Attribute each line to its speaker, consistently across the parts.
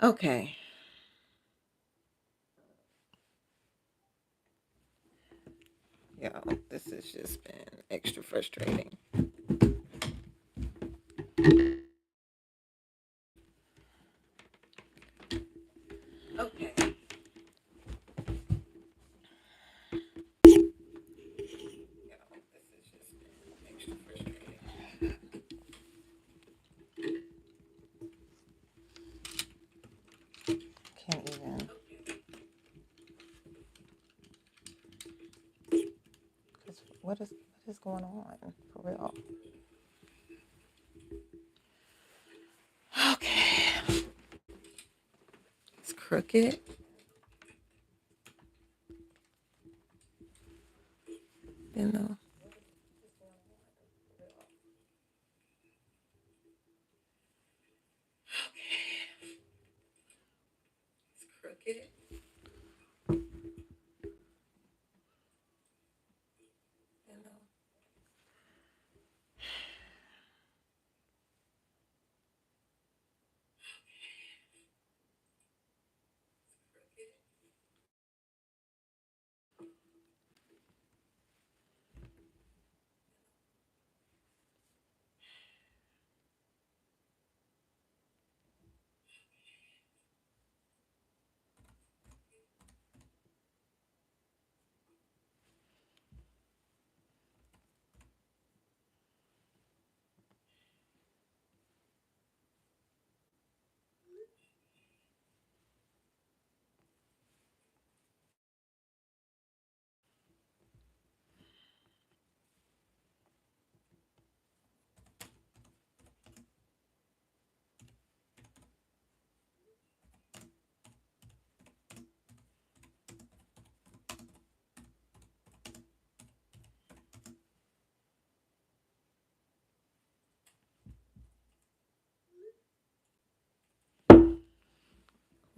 Speaker 1: Okay. Yo, this has just been extra frustrating. Okay. Yo, this has just been extra frustrating. Can't even. What is going on for real? Okay. It's crooked. You know. Okay. It's crooked. You know.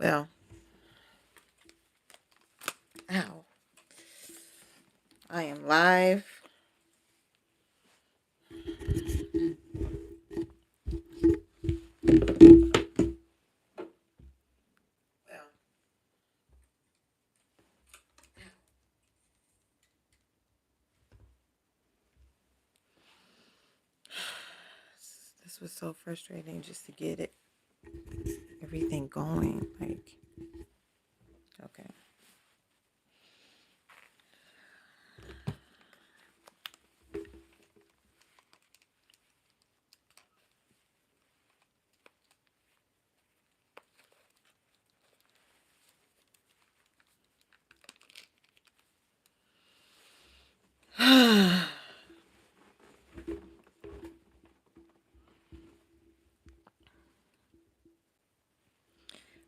Speaker 1: Well, ow. I am live. Well, this was so frustrating just to get it everything going. Like, okay.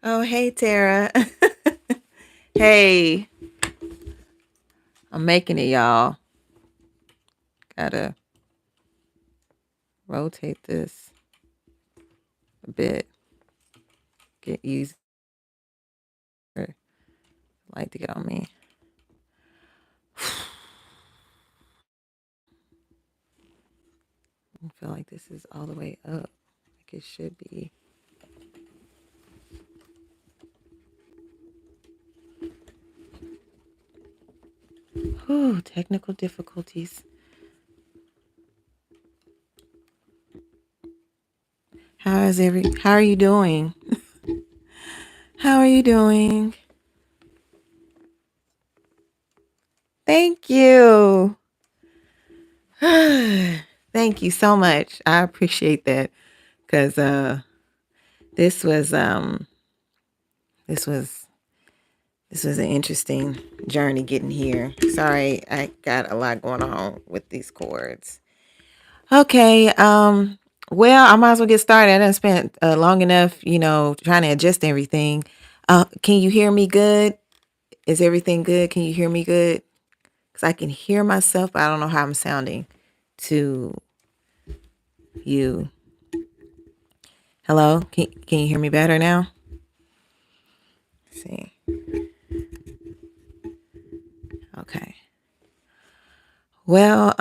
Speaker 1: Oh, hey, Tara. Hey, I'm making it, y'all. Gotta rotate this a bit. Get easier. Light to get on me. I feel like this is all the way up. Like it should be. Whew, technical difficulties. How are you doing? How are you doing? Thank you. Thank you so much. I appreciate that. Cause this was um this was this was an interesting journey getting here. Sorry, I got a lot going on with these chords. Okay, well, I might as well get started. I done spent long enough, trying to adjust everything. Can you hear me good? Is everything good? Can you hear me good? Because I can hear myself, but I don't know how I'm sounding to you. Hello? Can you hear me better now? Let's see. Okay. Well,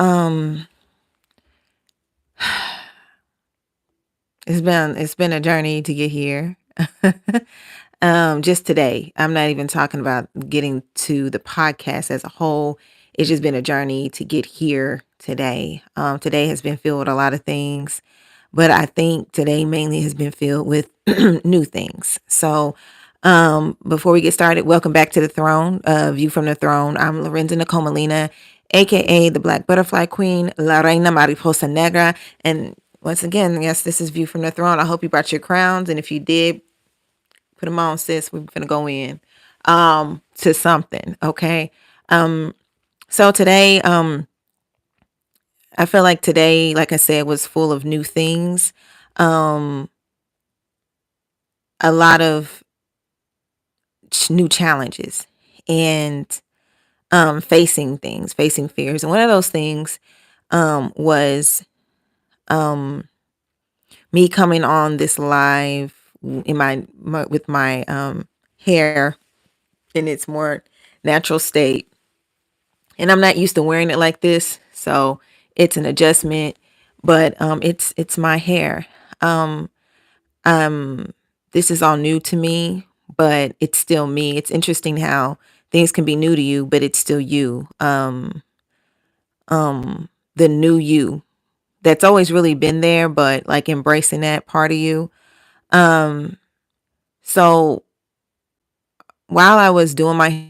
Speaker 1: it's been a journey to get here. Just today. I'm not even talking about getting to the podcast as a whole. It's just been a journey to get here today. Today has been filled with a lot of things, but I think today mainly has been filled with new things. So, before we get started, welcome back to the throne, View from the Throne. I'm Lorenza Nicole Molina, aka the Black Butterfly Queen, La Reina Mariposa Negra. And once again, yes, this is View from the Throne. I hope you brought your crowns. And if you did, put them on, sis. We're gonna go in to something. Okay. So today, I feel like today, like I said, was full of new things. Um, a lot of new challenges and facing things, facing fears. And one of those things was me coming on this live in my with my hair in its more natural state. And I'm not used to wearing it like this, so it's an adjustment. But it's my hair. Um, this is all new to me, but it's still me. It's interesting how things can be new to you, but it's still you. The new you that's always really been there, but like embracing that part of you. Um, so while I was doing my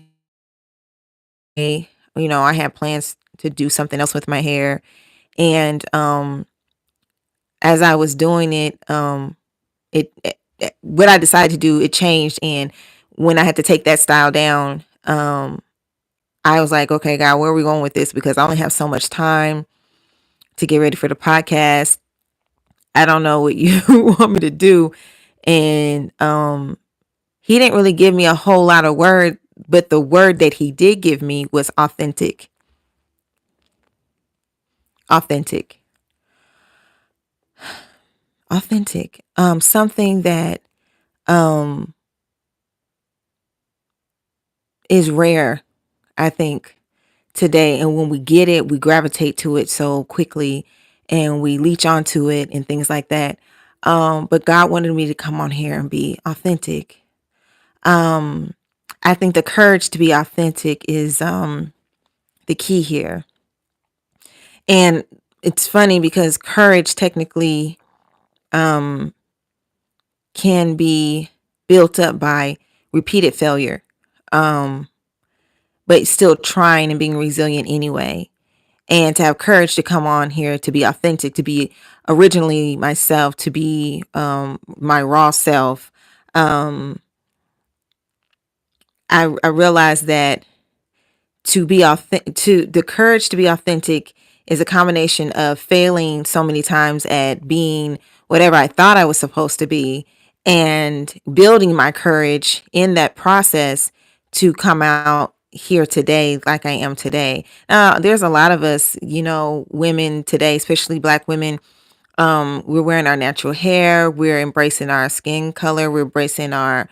Speaker 1: hair, I had plans to do something else with my hair. And as I was doing it, what I decided to do, it changed. And when I had to take that style down, I was like, okay, God, where are we going with this? Because I only have so much time to get ready for the podcast. I don't know what you want me to do. And he didn't really give me a whole lot of word, but the word that he did give me was authentic. Authentic. Authentic. Something that um is rare, I think, today. And when we get it, we gravitate to it so quickly and we leech onto it and things like that. But God wanted me to come on here and be authentic. Um, I think the courage to be authentic is the key here. And it's funny because courage technically um, can be built up by repeated failure, um, but still trying and being resilient anyway. And to have courage to come on here, to be authentic, to be originally myself, to be my raw self. Um, I realized that to be authentic, to the courage to be authentic is a combination of failing so many times at being whatever I thought I was supposed to be and building my courage in that process to come out here today like I am today. There's a lot of us, women today, especially Black women. We're wearing our natural hair, we're embracing our skin color, we're embracing our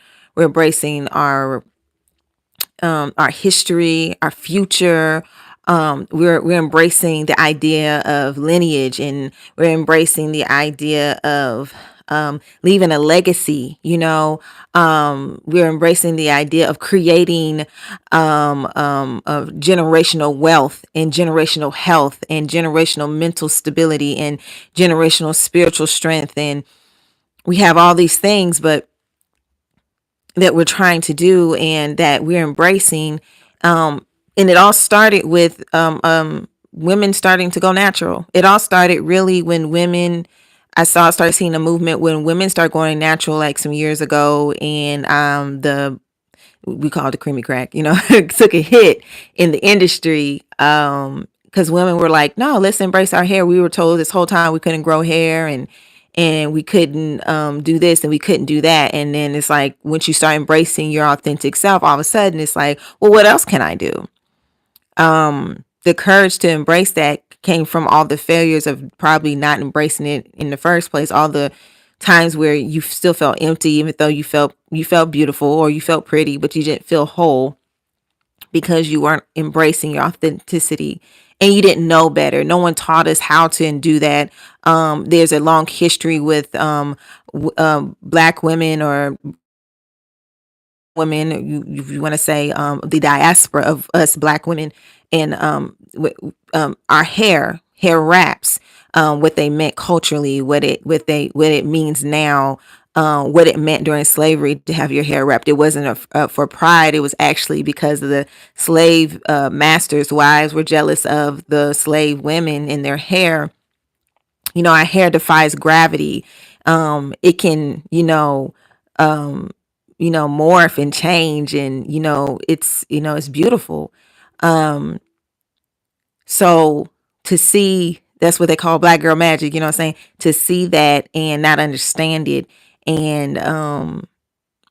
Speaker 1: history, our future. We're embracing the idea of lineage, and we're embracing the idea of leaving a legacy. We're embracing the idea of creating of generational wealth and generational health and generational mental stability and generational spiritual strength. And we have all these things, but that we're trying to do and that we're embracing. And it all started with women starting to go natural. It all started really when started seeing a movement when women start going natural like some years ago. And we call it the creamy crack, took a hit in the industry. Because women were like, no, let's embrace our hair. We were told this whole time we couldn't grow hair and we couldn't do this and we couldn't do that. And then it's like, once you start embracing your authentic self, all of a sudden it's like, well, what else can I do? The courage to embrace that came from all the failures of probably not embracing it in the first place. All the times where you still felt empty, even though you felt beautiful or you felt pretty, but you didn't feel whole because you weren't embracing your authenticity and you didn't know better. No one taught us how to do that. There's a long history with black women or women, you want to say the diaspora of us black women, and our hair wraps, what they meant culturally, what it means now, what it meant during slavery to have your hair wrapped. It wasn't for pride. It was actually because of the slave masters' wives were jealous of the slave women in their hair. Our hair defies gravity. It can, morph and change, and it's beautiful. Um, so to see, that's what they call black girl magic, you know what I'm saying? To see that and not understand it, and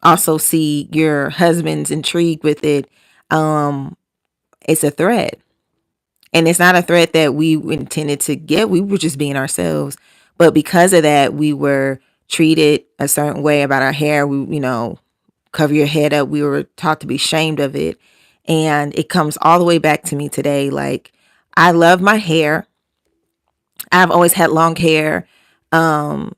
Speaker 1: also see your husband's intrigued with it, it's a threat. And it's not a threat that we intended to get. We were just being ourselves. But because of that, we were treated a certain way about our hair. Cover your head up. We were taught to be ashamed of it. And it comes all the way back to me today. Like, I love my hair. I've always had long hair. And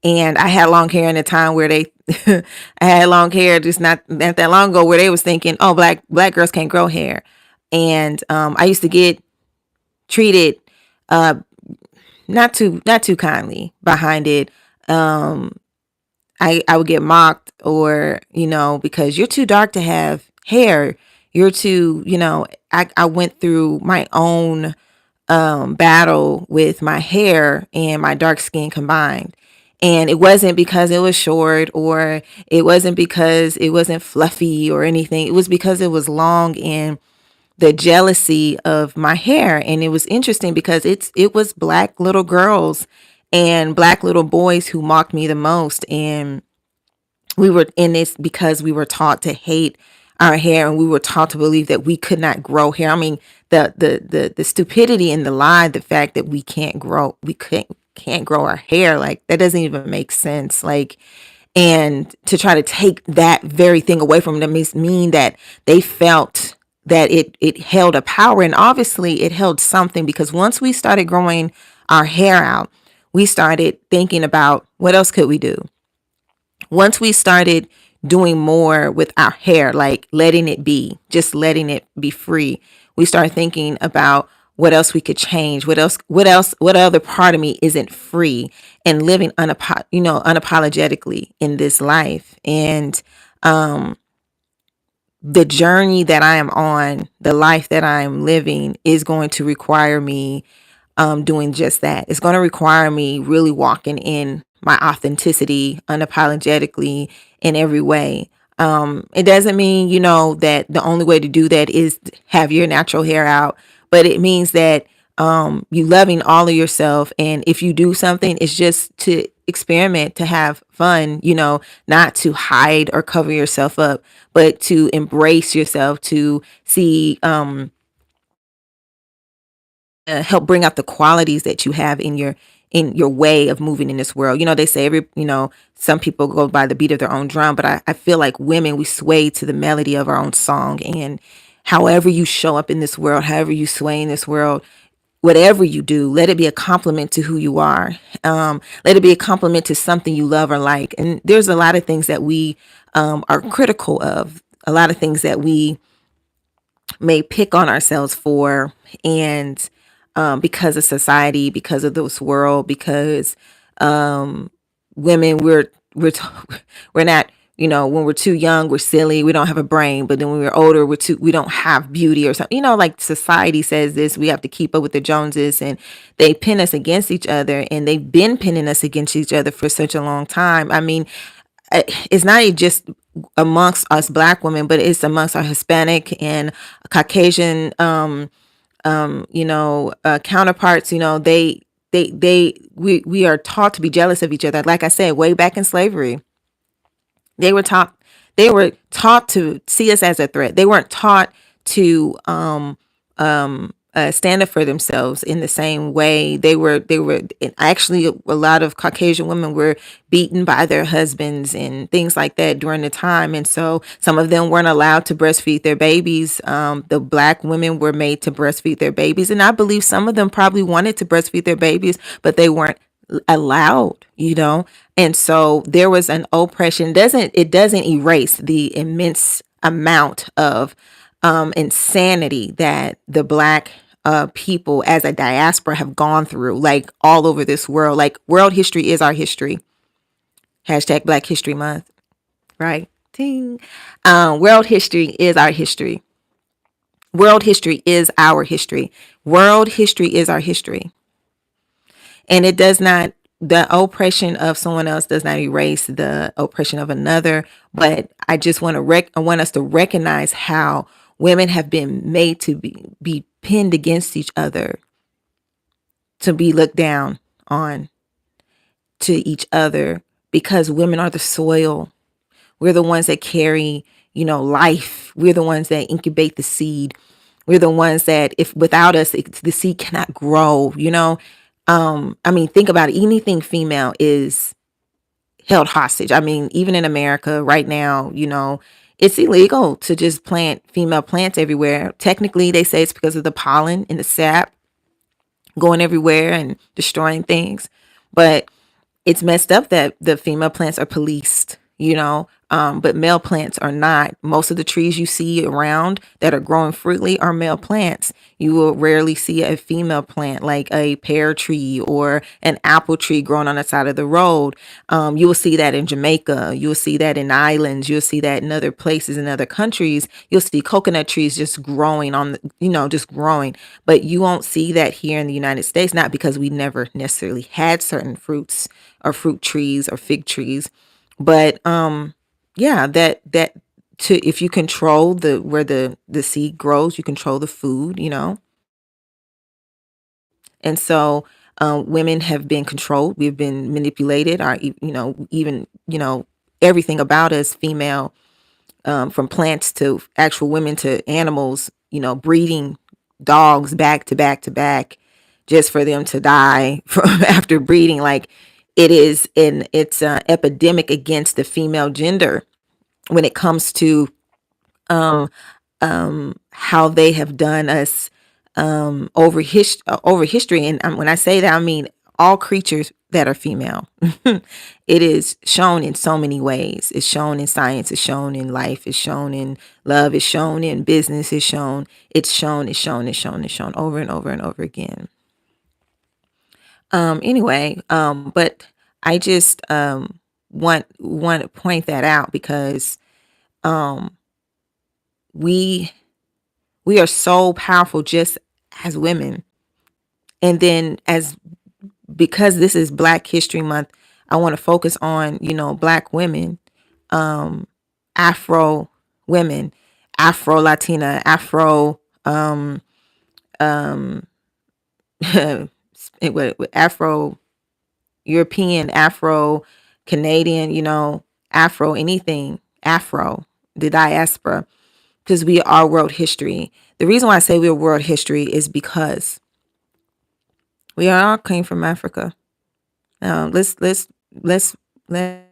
Speaker 1: I had long hair in a time where they I had long hair just not that long ago, where they was thinking, oh, black girls can't grow hair. And I used to get treated uh not too kindly behind it. I would get mocked, or because you're too dark to have hair. You're too, I went through my own battle with my hair and my dark skin combined. And it wasn't because it was short, or it wasn't because it wasn't fluffy or anything. It was because it was long, and the jealousy of my hair. And it was interesting because it was black little girls and black little boys who mocked me the most. And we were in this because we were taught to hate our hair, and we were taught to believe that we could not grow hair. I mean, the stupidity and the lie, the fact that we can't grow our hair, like that doesn't even make sense. Like, and to try to take that very thing away from them mean that they felt that it held a power. And obviously it held something, because once we started growing our hair out, we started thinking about what else could we do. Once we started doing more with our hair, like letting it be free, we started thinking about what else we could change, what other part of me isn't free, and living unapologetically in this life. And the journey that I am on, the life that I am living, is going to require me doing just that. It's going to require me really walking in my authenticity unapologetically in every way. It doesn't mean, that the only way to do that is have your natural hair out, but it means that you loving all of yourself. And if you do something, it's just to experiment, to have fun, not to hide or cover yourself up, but to embrace yourself, to see, help bring out the qualities that you have in your way of moving in this world. They say some people go by the beat of their own drum, but I feel like women, we sway to the melody of our own song. And however you show up in this world, however you sway in this world, whatever you do, let it be a compliment to who you are. Let it be a compliment to something you love or like. And there's a lot of things that we are critical of, a lot of things that we may pick on ourselves for. And because of society, because of this world, because women, we're not, when we're too young, we're silly, we don't have a brain. But then when we're older, we don't have beauty or something. Like society says this, we have to keep up with the Joneses, and they pin us against each other, and they've been pinning us against each other for such a long time. I mean, it's not just amongst us black women, but it's amongst our Hispanic and Caucasian counterparts. We are taught to be jealous of each other. Like I said, way back in slavery, they were taught they were taught to see us as a threat. They weren't taught to stand up for themselves in the same way. They were actually, a lot of Caucasian women were beaten by their husbands and things like that during the time. And so some of them weren't allowed to breastfeed their babies. The black women were made to breastfeed their babies. And I believe some of them probably wanted to breastfeed their babies, but they weren't allowed, And so there was an oppression. It doesn't erase the immense amount of insanity that the black people as a diaspora have gone through, like all over this world. Like, world history is our history. Hashtag Black History Month, right? Ting. World history is our history. World history is our history. World history is our history. And it does not, the oppression of someone else does not erase the oppression of another. But I just want to I want us to recognize how women have been made to be pinned against each other, to be looked down on to each other, because women are the soil. We're the ones that carry, life. We're the ones that incubate the seed. We're the ones that, if without us, the seed cannot grow. I mean, think about it. Anything female is held hostage. I mean, even in America right now, it's illegal to just plant female plants everywhere. Technically, they say it's because of the pollen and the sap going everywhere and destroying things. But it's messed up that the female plants are policed, but male plants are not. Most of the trees you see around that are growing freely are male plants. You will rarely see a female plant, like a pear tree or an apple tree growing on the side of the road. You will see that in Jamaica. You will see that in islands. You'll see that in other places, in other countries. You'll see coconut trees just growing just growing. But you won't see that here in the United States, not because we never necessarily had certain fruits or fruit trees or fig trees, but yeah, that to if you control the where the seed grows, you control the food. And so women have been controlled. We've been manipulated. Even everything about us, female, from plants to actual women to animals, breeding dogs back to back to back, just for them to die from after breeding. Like, it's an epidemic against the female gender when it comes to um, how they have done us over history. And when I say that, I mean all creatures that are female. It is shown in so many ways. It's shown in science. It's shown in life. It's shown in love. It's shown in business. It's shown. It's shown. It's shown. It's shown. It's shown over and over and over again. Anyway, but I just want to point that out, because um we we are so powerful just as women. And then, because this is Black History Month, I want to focus on, Black women, um Afro women, Afro Latina, Afro um Afro European, Afro Canadian, Afro anything, Afro, the diaspora, because we are world history. The reason why I say we're world history is because we all came from Africa. Let's let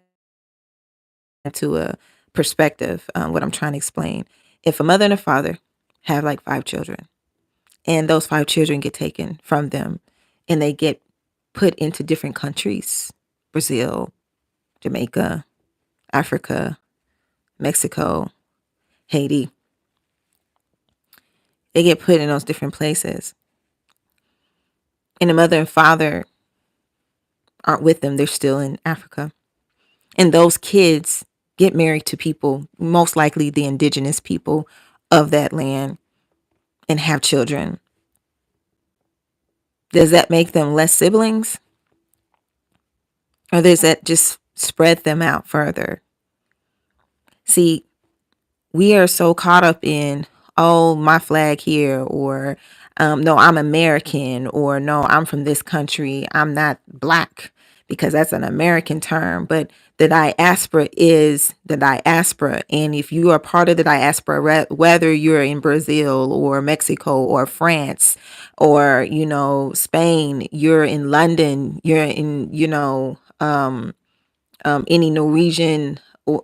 Speaker 1: to a perspective, what I'm trying to explain. If a mother and a father have like 5 children, and those 5 children get taken from them, and they get put into different countries, Brazil, Jamaica, Africa, Mexico, Haiti, they get put in those different places, and the mother and father aren't with them. They're still in Africa. And those kids get married to people, most likely the indigenous people of that land, and have children. Does that make them less siblings? Or does that just spread them out further? See, we are so caught up in, oh, my flag here, or no, I'm American, or no, I'm from this country, I'm not Black, because that's an American term, but the diaspora is the diaspora. And if you are part of the diaspora, whether you're in Brazil or Mexico or France or, Spain, you're in London, you're in, any Norwegian, or,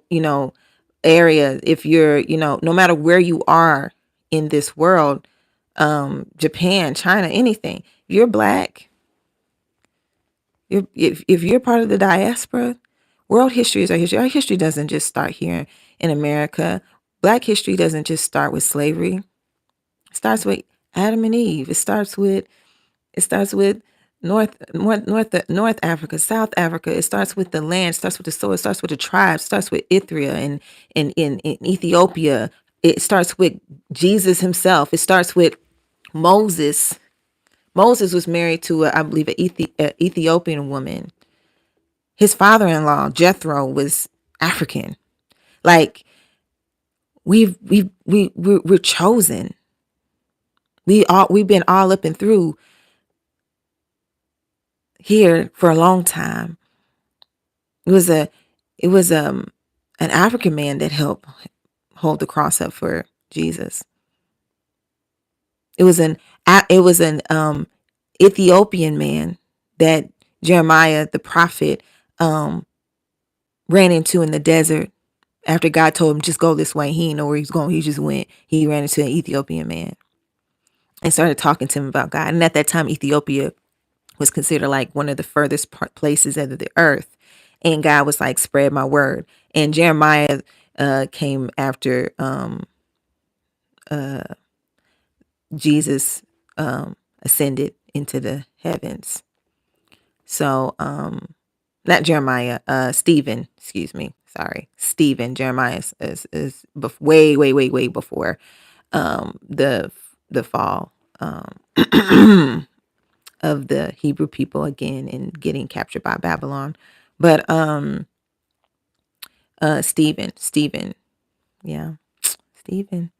Speaker 1: area, if you're, no matter where you are in this world, Japan, China, anything, you're Black. If you're part of the diaspora, world history is our history. Our history doesn't just start here in America. Black history doesn't just start with slavery. It starts with Adam and Eve. It starts with North Africa, South Africa. It starts with the land. It starts with the soil. It starts with the tribes. It starts with Eritrea and in Ethiopia. It starts with Jesus himself. It starts with Moses. Moses was married to, I believe, an Ethiopian woman. His father-in-law, Jethro, was African. Like, we're chosen. We've been all up and through here for a long time. It was an African man that helped hold the cross up for Jesus. It was an Ethiopian man that Jeremiah the prophet ran into in the desert after God told him just go this way. He didn't know where he was going. He just went. He ran into an Ethiopian man and started talking to him about God. And at that time, Ethiopia was considered like one of the furthest places of the earth. And God was like, spread my word. And Jeremiah came after Jesus ascended into the heavens. So, not Jeremiah, Stephen, excuse me. Sorry. Stephen. Jeremiah is way, way, way, way before the fall of the Hebrew people again and getting captured by Babylon. But Stephen, yeah, Stephen.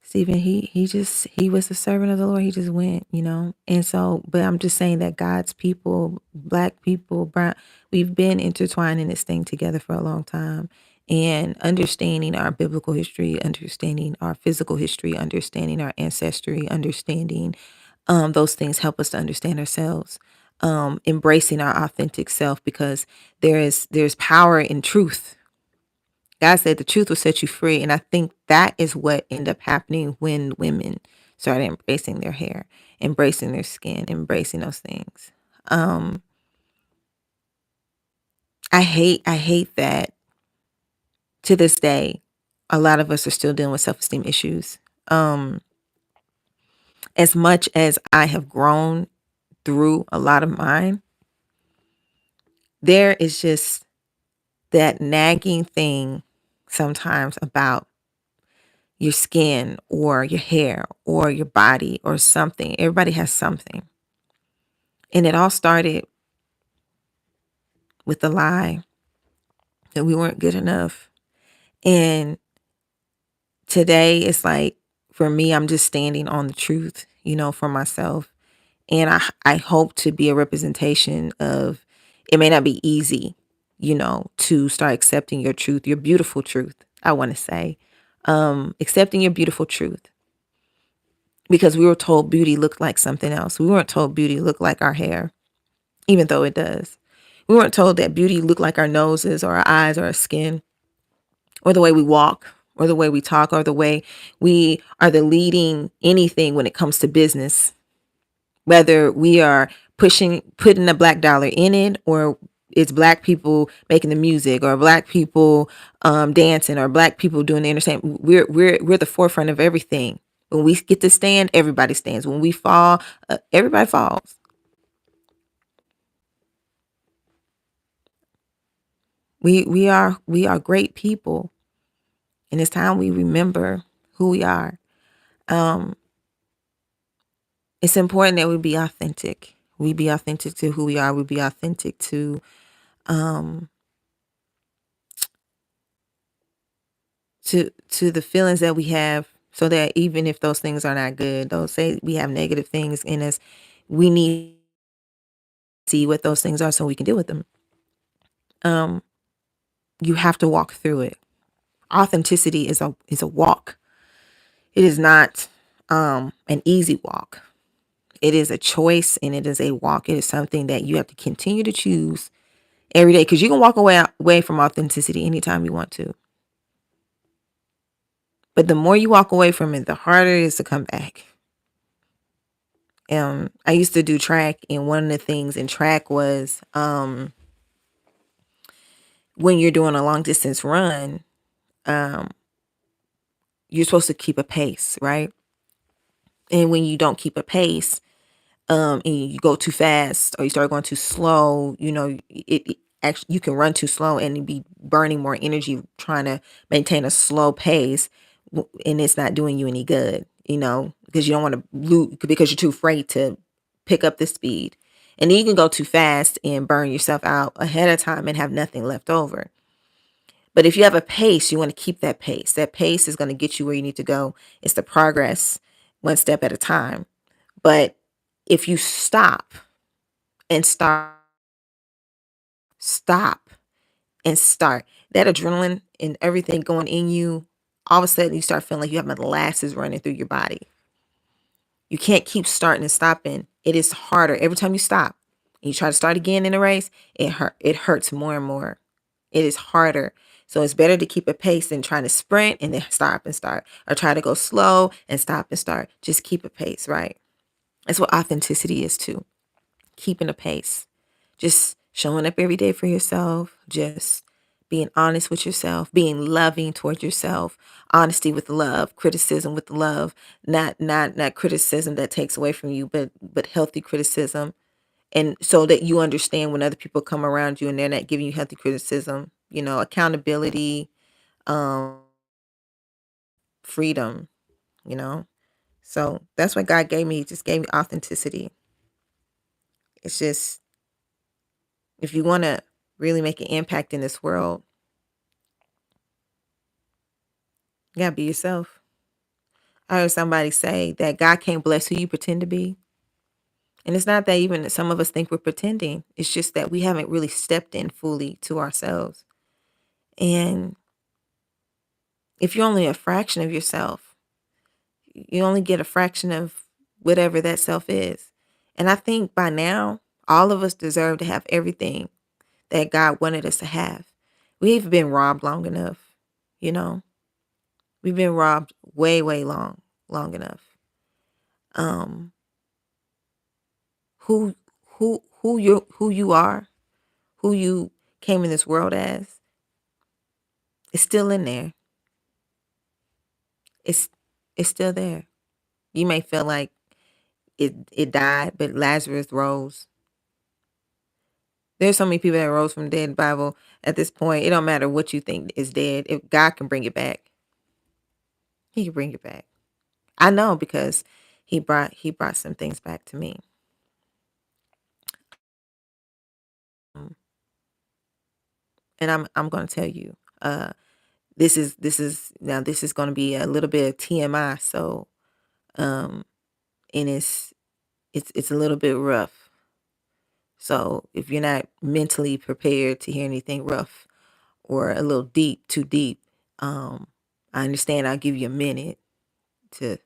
Speaker 1: Stephen, he was a servant of the Lord. He just went, And so, but I'm just saying that God's people, Black people, brown, we've been intertwined in this thing together for a long time. And understanding our biblical history, understanding our physical history, understanding our ancestry, understanding those things help us to understand ourselves. Embracing our authentic self, because there's power in truth. God said the truth will set you free. And I think that is what ended up happening when women started embracing their hair, embracing their skin, embracing those things. I hate that to this day, a lot of us are still dealing with self-esteem issues. As much as I have grown through a lot of mine, there is just that nagging thing sometimes about your skin or your hair or your body or something. Everybody has something. And it all started with the lie that we weren't good enough. And today it's like, for me, I'm just standing on the truth, for myself. And I hope to be a representation of, it may not be easy, to start accepting your truth, your beautiful truth, I want to say. Accepting your beautiful truth. Because we were told beauty looked like something else. We weren't told beauty looked like our hair, even though it does. We weren't told that beauty looked like our noses or our eyes or our skin or the way we walk or the way we talk or the way we are the leading anything when it comes to business. Whether we are putting a Black dollar in it, or it's Black people making the music, or Black people dancing, or Black people doing the entertainment. We're the forefront of everything. When we get to stand, everybody stands. When we fall, everybody falls. We are great people, and it's time we remember who we are. Um, it's important that we be authentic. We be authentic to who we are. We be authentic um, to the feelings that we have, so that even if those things are not good, those say we have negative things in us, we need see what those things are so we can deal with them. Um, you have to walk through it. Authenticity is a walk. It is not an easy walk. It is a choice and it is a walk. It is something that you have to continue to choose every day, because you can walk away from authenticity anytime you want to. But the more you walk away from it, the harder it is to come back. I used to do track, and one of the things in track was when you're doing a long distance run, um, you're supposed to keep a pace, right? And when you don't keep a pace, and you go too fast or you start going too slow, it actually, you can run too slow and be burning more energy trying to maintain a slow pace, and it's not doing you any good, because you don't want to lose, because you're too afraid to pick up the speed. And then you can go too fast and burn yourself out ahead of time and have nothing left over. But if you have a pace, you want to keep that pace. That pace is going to get you where you need to go. It's the progress, one step at a time. But if you and stop and start, that adrenaline and everything going in you, all of a sudden you start feeling like you have molasses running through your body. You can't keep starting and stopping. It is harder every time you stop and you try to start again in a race. It hurts more and more. It is harder. So it's better to keep a pace than trying to sprint and then stop and start, or try to go slow and stop and start. Just keep a pace, right? That's what authenticity is too. Keeping a pace. Just showing up every day for yourself. Just being honest with yourself, being loving towards yourself, honesty with love, criticism with love, not criticism that takes away from you, but healthy criticism. And so that you understand when other people come around you and they're not giving you healthy criticism, accountability, um, freedom, you know. So that's what God gave me. He just gave me authenticity. It's just, if you want to really make an impact in this world, you gotta be yourself. I heard somebody say that God can't bless who you pretend to be. And it's not that even some of us think we're pretending. It's just that we haven't really stepped in fully to ourselves. And if you're only a fraction of yourself, you only get a fraction of whatever that self is. And I think by now, all of us deserve to have everything that God wanted us to have. We've been robbed long enough, you know. We've been robbed way, way long enough. Um, who who you are, who you came in this world as, is still in there. It's it's still there. You may feel like it died, but Lazarus rose. There's so many people that rose from the dead in the Bible. At this point, it don't matter what you think is dead. If God can bring it back, He can bring it back. I know, because He brought some things back to me. Um, and I'm gonna tell you, this is gonna be a little bit of TMI. So um, and it's a little bit rough. So if you're not mentally prepared to hear anything rough or a little deep, too deep, I understand. I'll give you a minute to,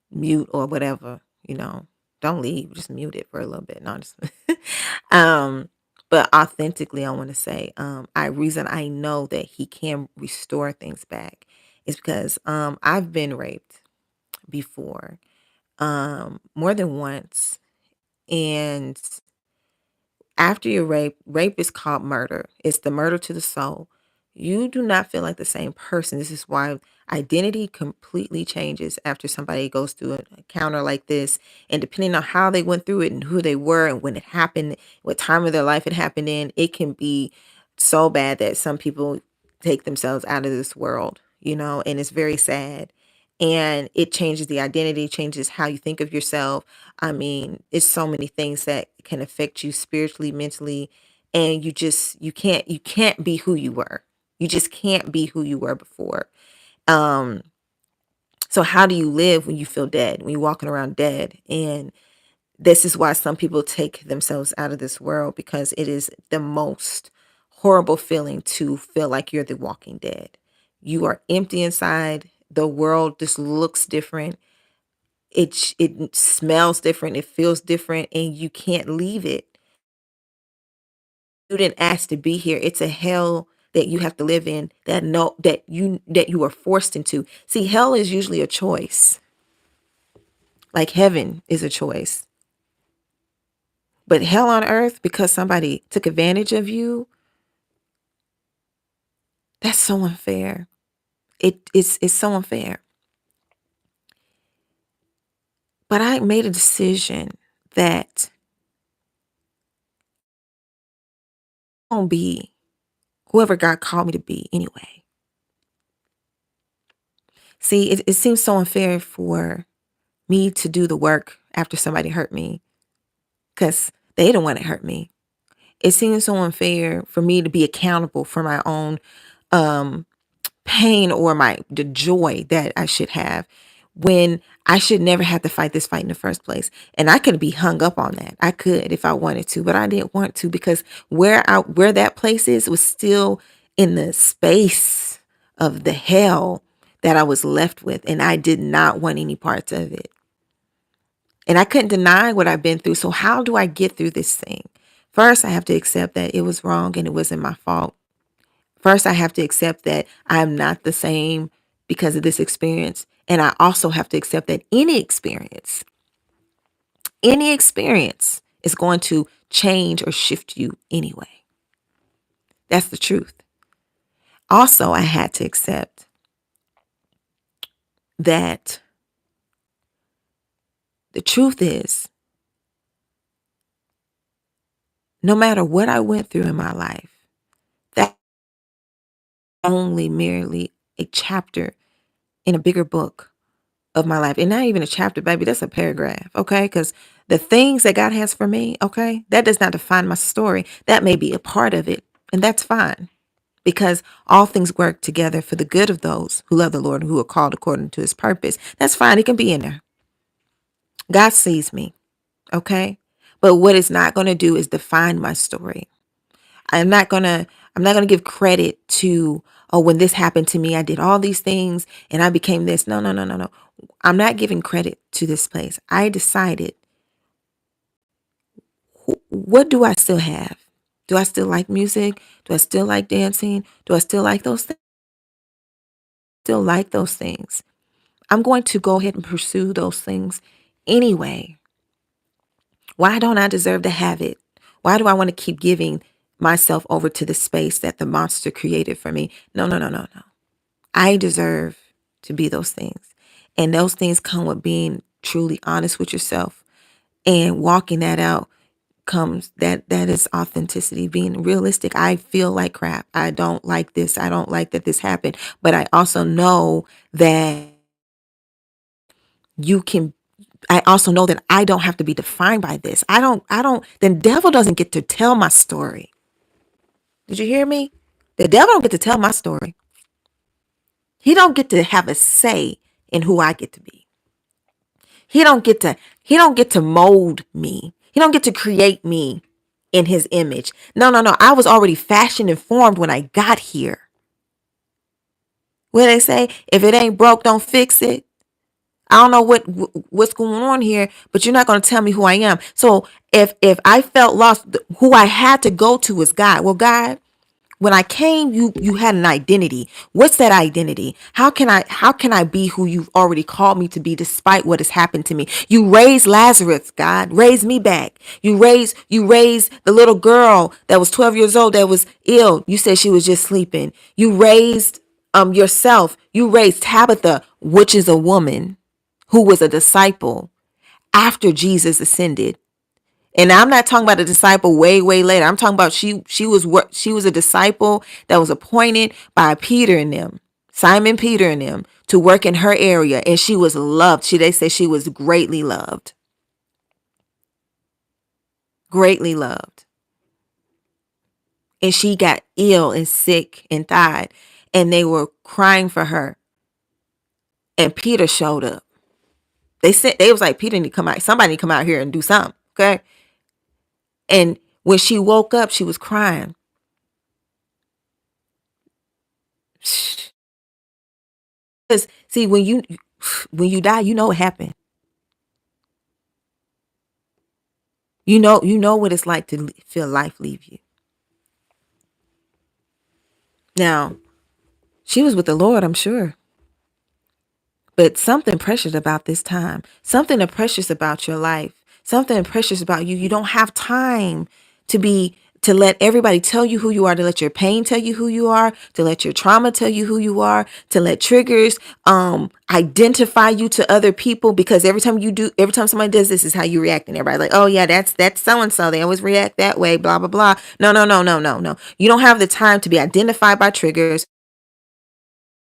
Speaker 1: mute or whatever. Don't leave. Just mute it for a little bit. No, just um, but authentically, I want to say, reason I know that He can restore things back is because I've been raped before, more than once. And after you're raped, rape is called murder. It's the murder to the soul. You do not feel like the same person. This is why identity completely changes after somebody goes through an encounter like this. And depending on how they went through it and who they were and when it happened, what time of their life it happened in, it can be so bad that some people take themselves out of this world, and it's very sad. And it changes the identity, changes how you think of yourself. I mean, it's so many things that can affect you spiritually, mentally, and you can't be who you were. You just can't be who you were before. So how do you live when you feel dead, when you're walking around dead? And This is why some people take themselves out of this world, because it is the most horrible feeling to feel like you're the walking dead. You are empty inside. The world just looks different. It smells different. It feels different, and you can't leave it. You didn't ask to be here. It's a hell that you have to live in, that you are forced into. See, hell is usually a choice. Like heaven is a choice. But hell on earth, because somebody took advantage of you, that's so unfair. It's so unfair. But I made a decision that I'm gonna be whoever God called me to be anyway. See, it seems so unfair for me to do the work after somebody hurt me, because they didn't want to hurt me. It seems so unfair for me to be accountable for my own um pain or the joy that I should have, when I should never have to fight this fight in the first place. And I could be hung up on that. I could if I wanted to, but I didn't want to, because where that place is was still in the space of the hell that I was left with, and I did not want any parts of it. And I couldn't deny what I've been through. So how do I get through this thing? First, I have to accept that it was wrong and it wasn't my fault. First, I have to accept that I'm not the same because of this experience. And I also have to accept that any experience is going to change or shift you anyway. That's the truth. Also, I had to accept that the truth is, no matter what I went through in my life, that only merely a chapter in a bigger book of my life. And not even a chapter, baby, that's a paragraph, okay? Because the things that God has for me, okay, that does not define my story. That may be a part of it, and that's fine, because all things work together for the good of those who love the Lord and who are called according to his purpose. That's fine. It can be in there. God sees me, okay? But what it's not going to do is define my story. I'm not gonna give credit to, oh, when this happened to me, I did all these things and I became this. No, no, no, no, no. I'm not giving credit to this place. I decided, what do I still have? Do I still like music? Do I still like dancing? Do I still like those things? Still like those things. I'm going to go ahead and pursue those things anyway. Why don't I deserve to have it? Why do I want to keep giving myself over to the space that the monster created for me? No, no, no, no, no. I deserve to be those things. And those things come with being truly honest with yourself, and walking that out comes that is authenticity, being realistic. I feel like crap. I don't like this. I don't like that this happened. But I also know that you can I also know that I don't have to be defined by this. The devil doesn't get to tell my story. Did you hear me? The devil don't get to tell my story. He don't get to have a say in who I get to be. He don't get to mold me. He don't get to create me in his image. No, no, no. I was already fashioned and formed when I got here. What they say, if it ain't broke, don't fix it. I don't know what's going on here, but you're not going to tell me who I am. So if I felt lost, who I had to go to is God. Well, God, when I came, you had an identity. What's that identity? How can I be who you've already called me to be, despite what has happened to me? You raised Lazarus, God. Raise me back. You raised the little girl that was 12 years old that was ill. You said she was just sleeping. You raised yourself. You raised Tabitha, which is a woman who was a disciple after Jesus ascended. And I'm not talking about a disciple way, way later. I'm talking about she was a disciple that was appointed by Peter and them, Simon Peter and them, to work in her area. And she was loved. They say she was greatly loved. Greatly loved. And she got ill and sick and died. And they were crying for her. And Peter showed up. they was like, Peter need to come out. Somebody need to come out here and do something. Okay. And when she woke up, she was crying. Because see, when you die, you know what happened. You know what it's like to feel life leave you. Now, she was with the Lord, I'm sure. But something precious about this time, something precious about your life, something precious about you. You don't have time to let everybody tell you who you are, to let your pain tell you who you are, to let your trauma tell you who you are, to let triggers identify you to other people, because every time somebody does this is how you react, and everybody's like, oh yeah, that's so and so. They always react that way, blah blah blah. No, no, no, no, no, no. You don't have the time to be identified by triggers.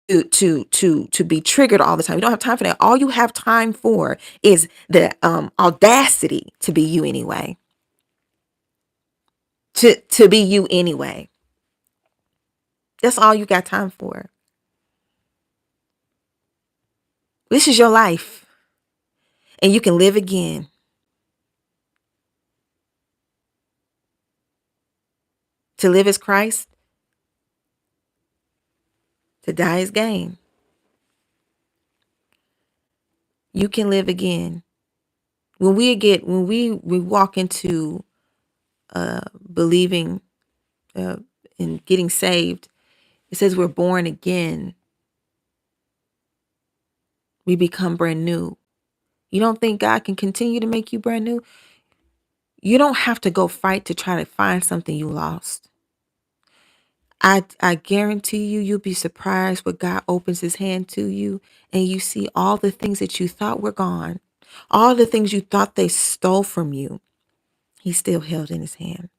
Speaker 1: To be triggered all the time. You don't have time for that. All you have time for is the audacity to be you anyway. To be you anyway. That's all you got time for. This is your life. And you can live again. To live is Christ. To die is gain. You can live again. When we walk into believing and getting saved, it says we're born again. We become brand new. You don't think God can continue to make you brand new? You don't have to go fight to try to find something you lost. I guarantee you'll be surprised when God opens his hand to you and you see all the things that you thought were gone, all the things you thought they stole from you, he still held in his hand.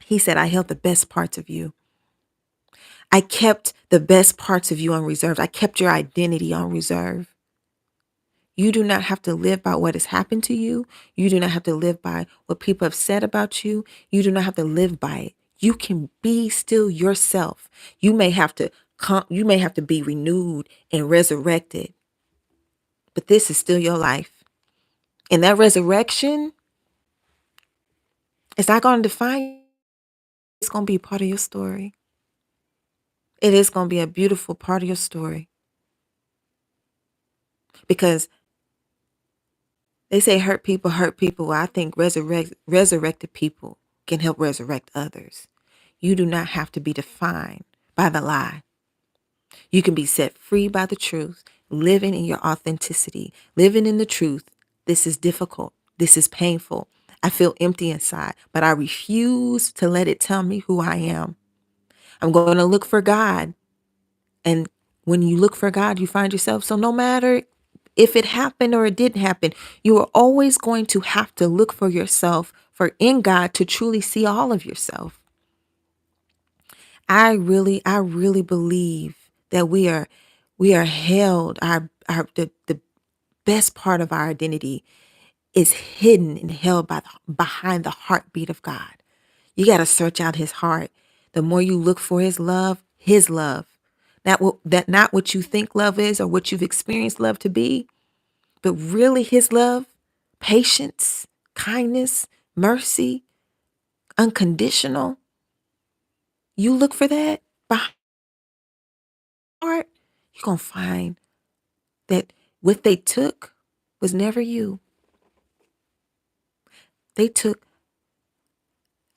Speaker 1: He said, I held the best parts of you. I kept the best parts of you on reserve. I kept your identity on reserve. You do not have to live by what has happened to you. You do not have to live by what people have said about you. You do not have to live by it. You can be still yourself. You may have to be renewed and resurrected, but this is still your life. And that resurrection is not going to define you. It's going to be part of your story. It is going to be a beautiful part of your story, because they say hurt people hurt people. Well, I think resurrected people can help resurrect others. You do not have to be defined by the lie. You can be set free by the truth, living in your authenticity, living in the truth. This is difficult. This is painful. I feel empty inside, but I refuse to let it tell me who I am. I'm going to look for God. And when you look for God, you find yourself. So no matter if it happened or it didn't happen, you are always going to have to look for yourself, for in God to truly see all of yourself. I really believe that we are held, the best part of our identity is hidden and held behind the heartbeat of God. You got to search out his heart. The more you look for his love, not what you think love is or what you've experienced love to be, but really his love, patience, kindness, mercy, unconditional. You look for that behind the heart, you're going to find that what they took was never you. They took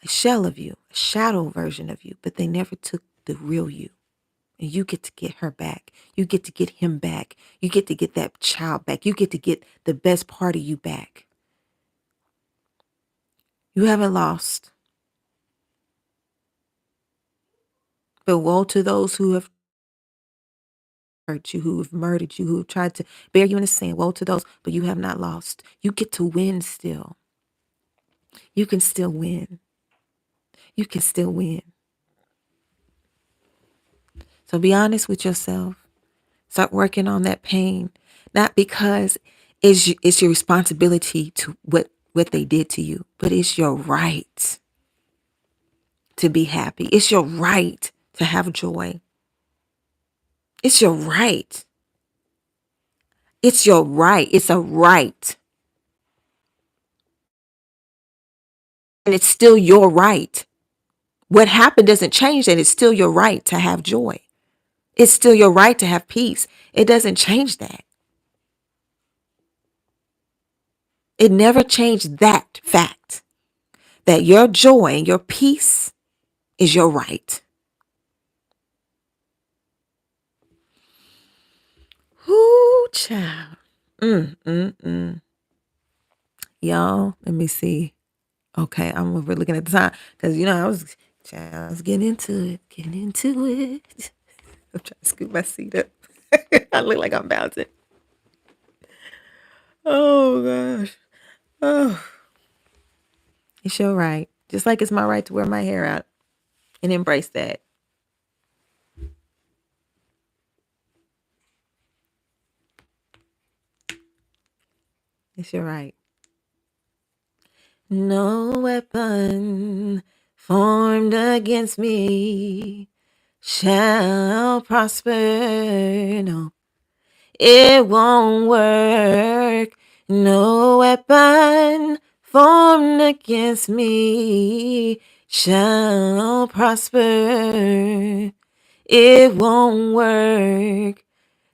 Speaker 1: a shell of you, a shadow version of you, but they never took the real you. And you get to get her back. You get to get him back. You get to get that child back. You get to get the best part of you back. You haven't lost. But woe to those who have hurt you, who have murdered you, who have tried to bury you in the sand. Woe to those, but you have not lost. You get to win still. You can still win. You can still win. So be honest with yourself. Start working on that pain. Not because it's your responsibility to what they did to you, but it's your right to be happy. It's your right to have joy. It's your right. It's your right. It's a right. And it's still your right. What happened doesn't change that. It's still your right to have joy. It's still your right to have peace. It doesn't change that. It never changed that fact that your joy and your peace is your right. Whoo, child. Y'all, let me see. Okay, I'm over looking at the time because I was getting into it, I'm trying to scoop my seat up. I look like I'm bouncing. Oh gosh. Oh, it's your right. Just like it's my right to wear my hair out and embrace that. It's your right. No weapon formed against me shall prosper. No, it won't work. No weapon formed against me shall prosper. It won't work.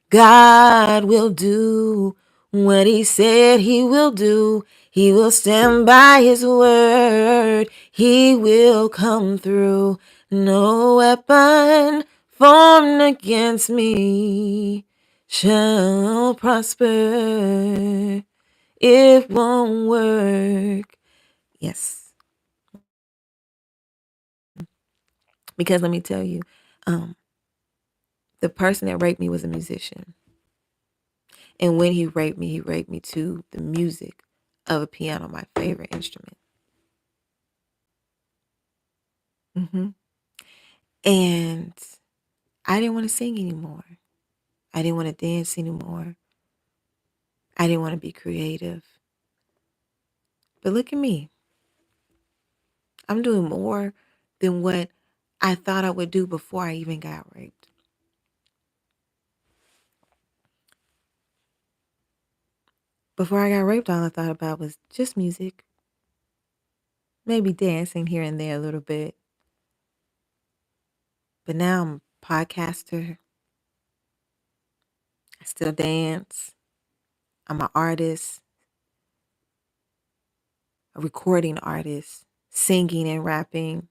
Speaker 1: God will do what he said he will do. He will stand by his word. He will come through. No weapon formed against me shall prosper. It won't work. Yes. Because let me tell you, the person that raped me was a musician. And when he raped me to the music of a piano, my favorite instrument. And I didn't want to sing anymore. I didn't want to dance anymore. I didn't want to be creative. But look at me. I'm doing more than what I thought I would do before I even got raped. Before I got raped, all I thought about was just music. Maybe dancing here and there a little bit. But now I'm a podcaster. I still dance. I'm an artist, a recording artist, singing and rapping,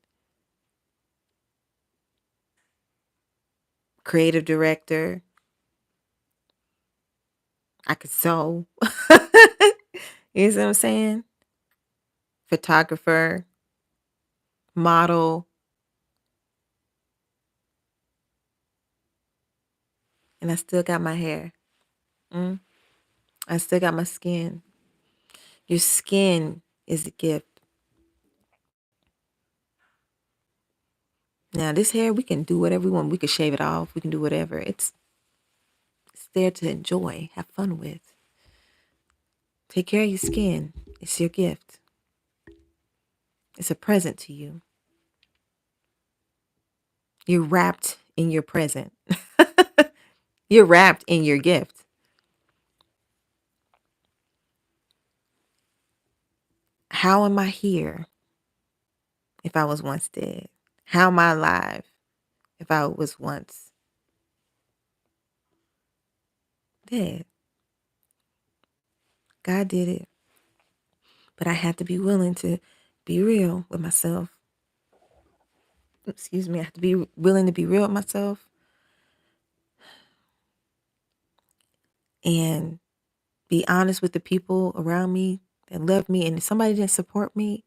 Speaker 1: creative director. I could sew. You know what I'm saying? Photographer, model, and I still got my hair. I still got my skin. Your skin is a gift. Now, this hair, we can do whatever we want. We can shave it off. We can do whatever. It's there to enjoy, have fun with. Take care of your skin. It's your gift. It's a present to you. You're wrapped in your present. You're wrapped in your gift. How am I here if I was once dead? How am I alive if I was once dead? God did it. But I had to be willing to be real with myself. Excuse me. I have to be willing to be real with myself and be honest with the people around me that love me. And if somebody didn't support me,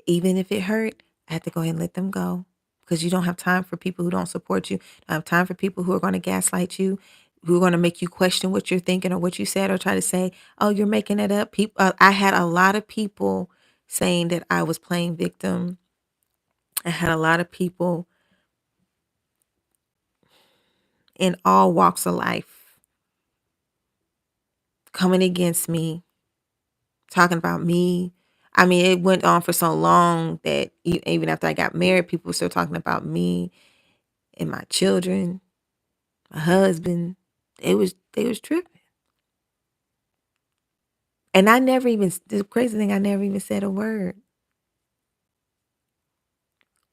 Speaker 1: even if it hurt, I had to go ahead and let them go. Because you don't have time for people who don't support you. You don't have time for people who are going to gaslight you, who are going to make you question what you're thinking or what you said or try to say, oh, you're making it up. I had a lot of people saying that I was playing victim. I had a lot of people in all walks of life coming against me, talking about me. I mean, it went on for so long that even after I got married, people were still talking about me and my children, my husband. They was tripping. And I never even, the crazy thing, I never even said a word.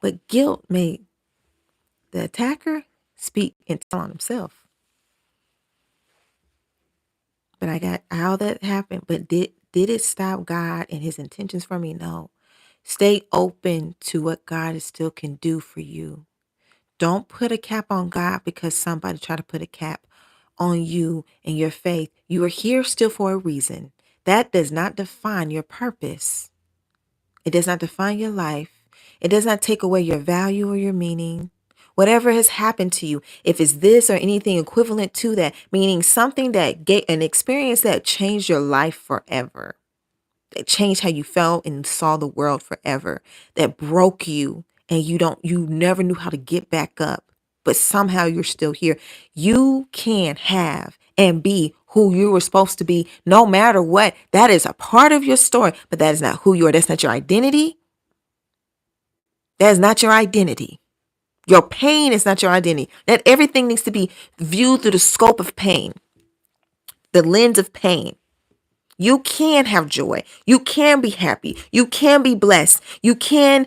Speaker 1: But guilt made the attacker speak and tell on himself. But I got how that happened. But did it stop God and his intentions for me? No. Stay open to what God still can do for you. Don't put a cap on God because somebody tried to put a cap on you and your faith. You are here still for a reason. That does not define your purpose. It does not define your life. It does not take away your value or your meaning. Whatever has happened to you, if it's this or anything equivalent to that, meaning something that gave an experience that changed your life forever, that changed how you felt and saw the world forever, that broke you and you never knew how to get back up, but somehow you're still here. You can have and be who you were supposed to be no matter what. That is a part of your story, but that is not who you are. That's not your identity. That is not your identity. Your pain is not your identity. That everything needs to be viewed through the scope of pain, the lens of pain. You can have joy. You can be happy. You can be blessed. You can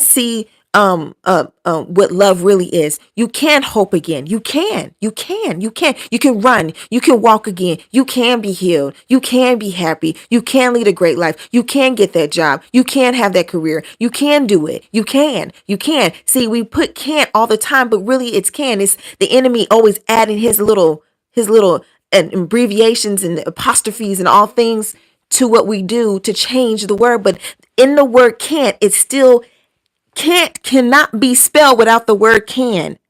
Speaker 1: see what love really is. You can hope again. You can run. You can walk again. You can be healed. You can be happy. You can lead a great life. You can get that job. You can have that career. You can do it. You can. See, we put can't all the time, but really it's can. It's the enemy always adding his little and abbreviations and apostrophes and all things to what we do to change the word. But in the word can't, it still cannot be spelled without the word can.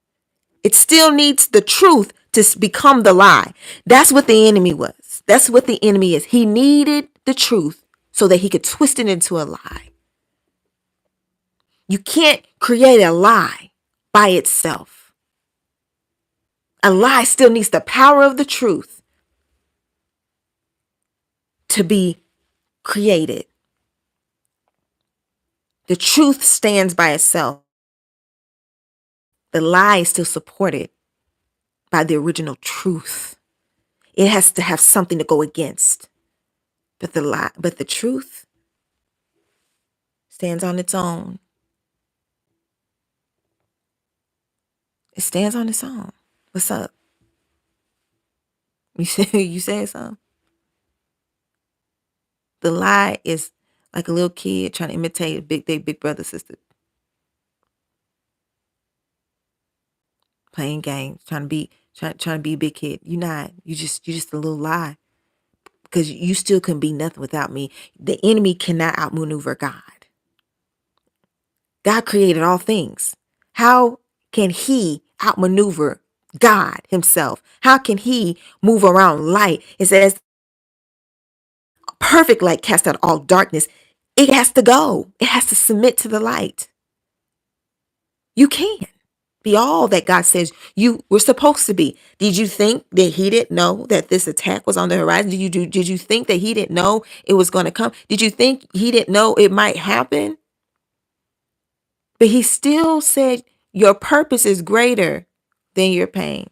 Speaker 1: It still needs the truth to become the lie. That's what the enemy was. That's what the enemy is. He needed the truth so that he could twist it into a lie. You can't create a lie by itself. A lie still needs the power of the truth to be created. The truth stands by itself. The lie is still supported by the original truth. It has to have something to go against. But the truth stands on its own. It stands on its own. What's up? You said something? The lie is like a little kid trying to imitate their big brother, sister. Playing games, trying to be a big kid. You're not. You just a little lie. Because you still couldn't be nothing without me. The enemy cannot outmaneuver God. God created all things. How can he outmaneuver God himself? How can he move around light? It says perfect light cast out all darkness. It has to go. It has to submit to the light. You can be all that God says you were supposed to be. Did you think that he didn't know that this attack was on the horizon? Did you think that he didn't know it was going to come? Did you think he didn't know it might happen? But he still said your purpose is greater than your pain.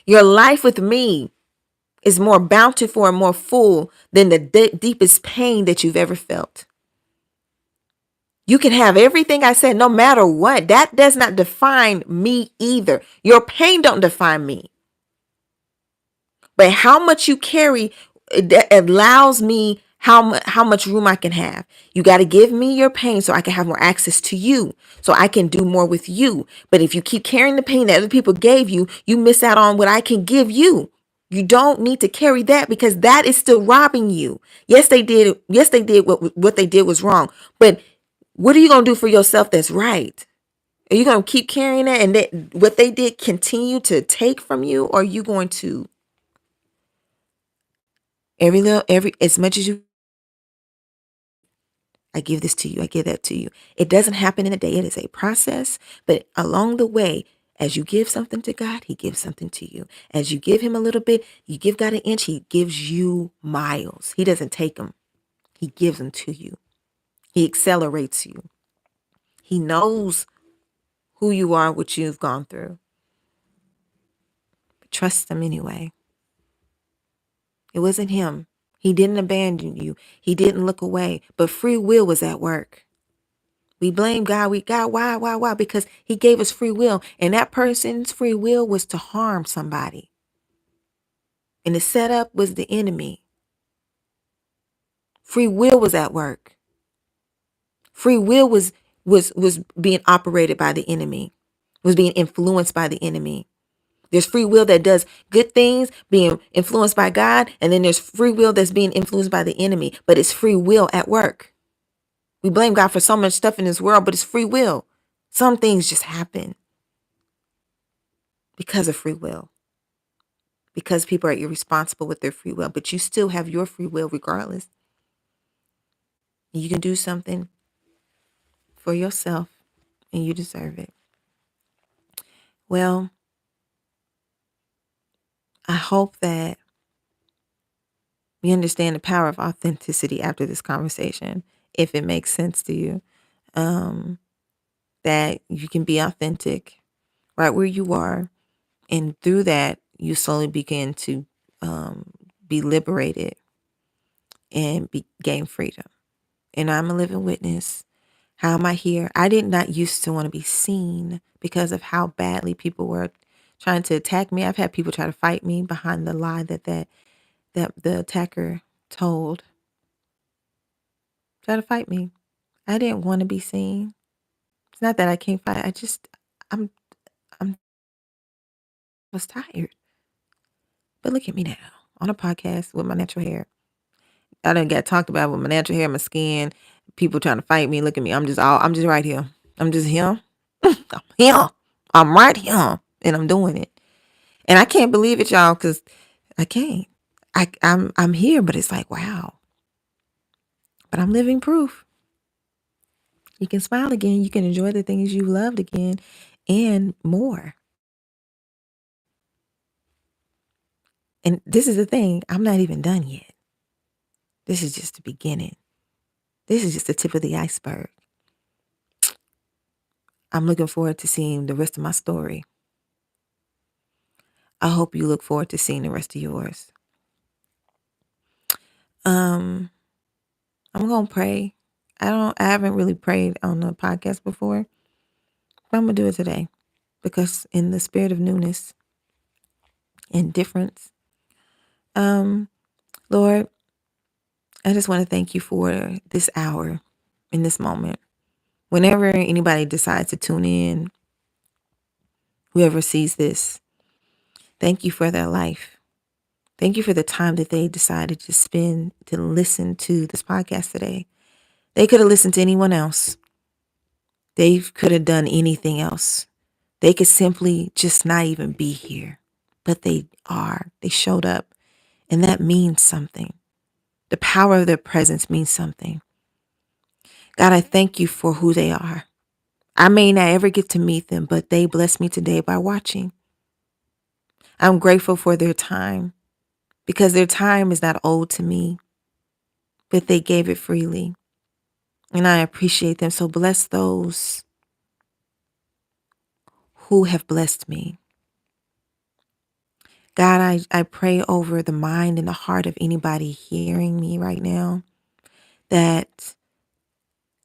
Speaker 1: Your life with me is more bountiful and more full than the deepest pain that you've ever felt. You can have everything I said no matter what. That does not define me either. Your pain don't define me. But how much you carry allows me how much room I can have. You got to give me your pain so I can have more access to you, so I can do more with you. But if you keep carrying the pain that other people gave you, you miss out on what I can give you. You don't need to carry that because that is still robbing you. Yes, they did. Yes, they did what they did was wrong. But what are you going to do for yourself that's right? Are you going to keep carrying that and that what they did continue to take from you? Or are you going to every as much as you, I give this to you, I give that to you. It doesn't happen in a day. It is a process. But along the way, as you give something to God, he gives something to you. As you give him a little bit, you give God an inch, he gives you miles. He doesn't take them. He gives them to you. He accelerates you. He knows who you are, what you've gone through. But trust him anyway. It wasn't him. He didn't abandon you. He didn't look away. But free will was at work. We blame God. Why? Because he gave us free will. And that person's free will was to harm somebody. And the setup was the enemy. Free will was at work. Free will was being operated by the enemy, was being influenced by the enemy. There's free will that does good things, being influenced by God, and then there's free will that's being influenced by the enemy, but it's free will at work. We blame God for so much stuff in this world, but it's free will. Some things just happen because of free will, because people are irresponsible with their free will, but you still have your free will regardless. You can do something for yourself and you deserve it. Well, I hope that you understand the power of authenticity after this conversation, if it makes sense to you, that you can be authentic right where you are. And through that, you slowly begin to be liberated and gain freedom. And I'm a living witness. How am I here? I did not used to want to be seen because of how badly people were trying to attack me. I've had people try to fight me behind the lie that the attacker told. Try to fight me. I didn't want to be seen. It's not that I can't fight. I'm I'm was tired. But look at me now on a podcast with my natural hair. I done got talked about with my natural hair, my skin, people trying to fight me. Look at me. I'm just right here. I'm just here. I'm here. I'm right here. And I'm doing it. And I can't believe it, y'all, because I can't. I'm here, but it's like, wow. But I'm living proof. You can smile again. You can enjoy the things you loved again and more. And this is the thing. I'm not even done yet. This is just the beginning. This is just the tip of the iceberg. I'm looking forward to seeing the rest of my story. I hope you look forward to seeing the rest of yours. I'm gonna pray. I haven't really prayed on the podcast before, but I'm gonna do it today because in the spirit of newness and difference, Lord, I just want to thank you for this hour in this moment. Whenever anybody decides to tune in, whoever sees this, thank you for their life. Thank you for the time that they decided to spend to listen to this podcast today. They could have listened to anyone else. They could have done anything else. They could simply just not even be here. But they are. They showed up. And that means something. The power of their presence means something. God, I thank you for who they are. I may not ever get to meet them, but they blessed me today by watching. I'm grateful for their time because their time is not owed to me, but they gave it freely. And I appreciate them. So bless those who have blessed me. God, I pray over the mind and the heart of anybody hearing me right now that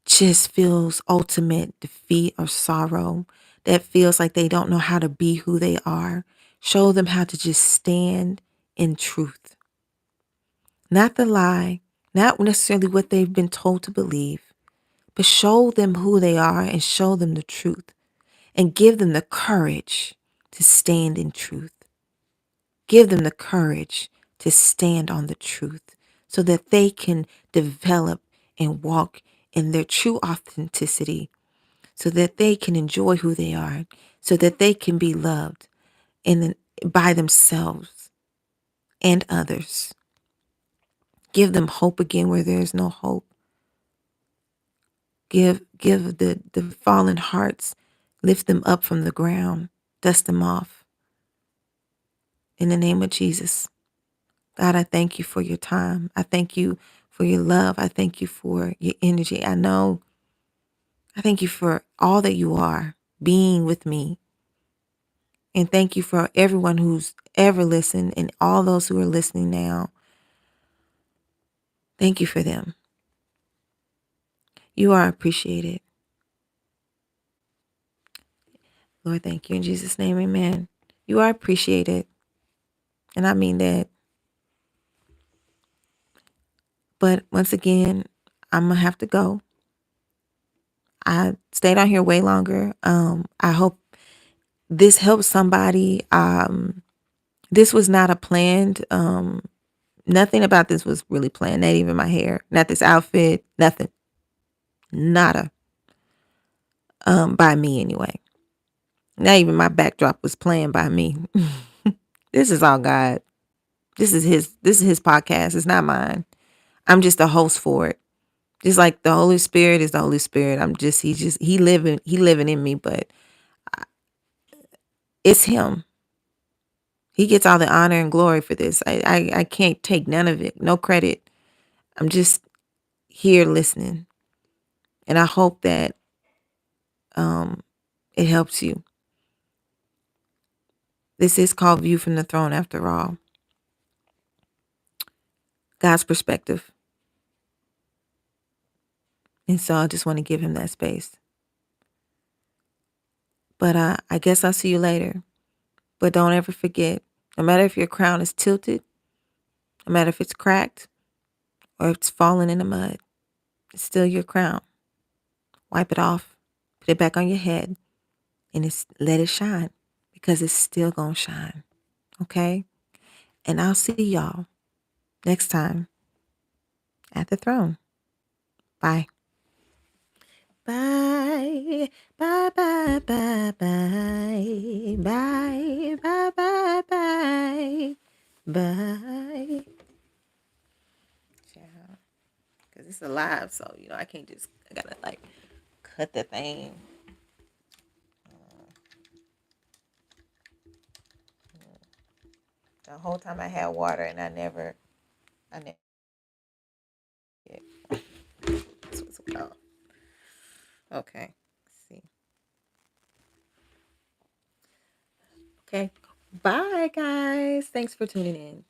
Speaker 1: just feels ultimate defeat or sorrow, that feels like they don't know how to be who they are. Show them how to just stand in truth. Not the lie, not necessarily what they've been told to believe, but show them who they are and show them the truth and give them the courage to stand in truth. Give them the courage to stand on the truth so that they can develop and walk in their true authenticity, so that they can enjoy who they are, so that they can be loved by themselves and others. Give them hope again where there is no hope. Give the fallen hearts, lift them up from the ground, dust them off. In the name of Jesus. God, I thank you for your time. I thank you for your love. I thank you for your energy. I thank you for all that you are being with me. And thank you for everyone who's ever listened and all those who are listening now. Thank you for them. You are appreciated. Lord, thank you. In Jesus' name, amen. You are appreciated. And I mean that. But once again, I'm going to have to go. I stayed on here way longer. I hope this helps somebody. This was not a planned, nothing about this was really planned. Not even my hair, not this outfit, nothing. Nada. By me anyway. Not even my backdrop was planned by me. This is all God. This is his podcast. It's not mine. I'm just the host for it. Just like the Holy Spirit is the Holy Spirit. He living in me, but it's him. He gets all the honor and glory for this. I can't take none of it. No credit. I'm just here listening. And I hope that it helps you. This is called View from the Throne after all. God's perspective. And so I just want to give him that space. But I guess I'll see you later. But don't ever forget, no matter if your crown is tilted, no matter if it's cracked or if it's fallen in the mud, it's still your crown. Wipe it off, put it back on your head, and let it shine because it's still going to shine. Okay? And I'll see y'all next time at the throne. Bye. Bye. Bye, bye, bye, bye. Bye, bye, bye, bye. Bye. Because it's alive, so, I can't I got to, cut the thing. The whole time I had water and I never. Yeah. That's what's about. Okay. Let's see. Okay. Bye, guys. Thanks for tuning in.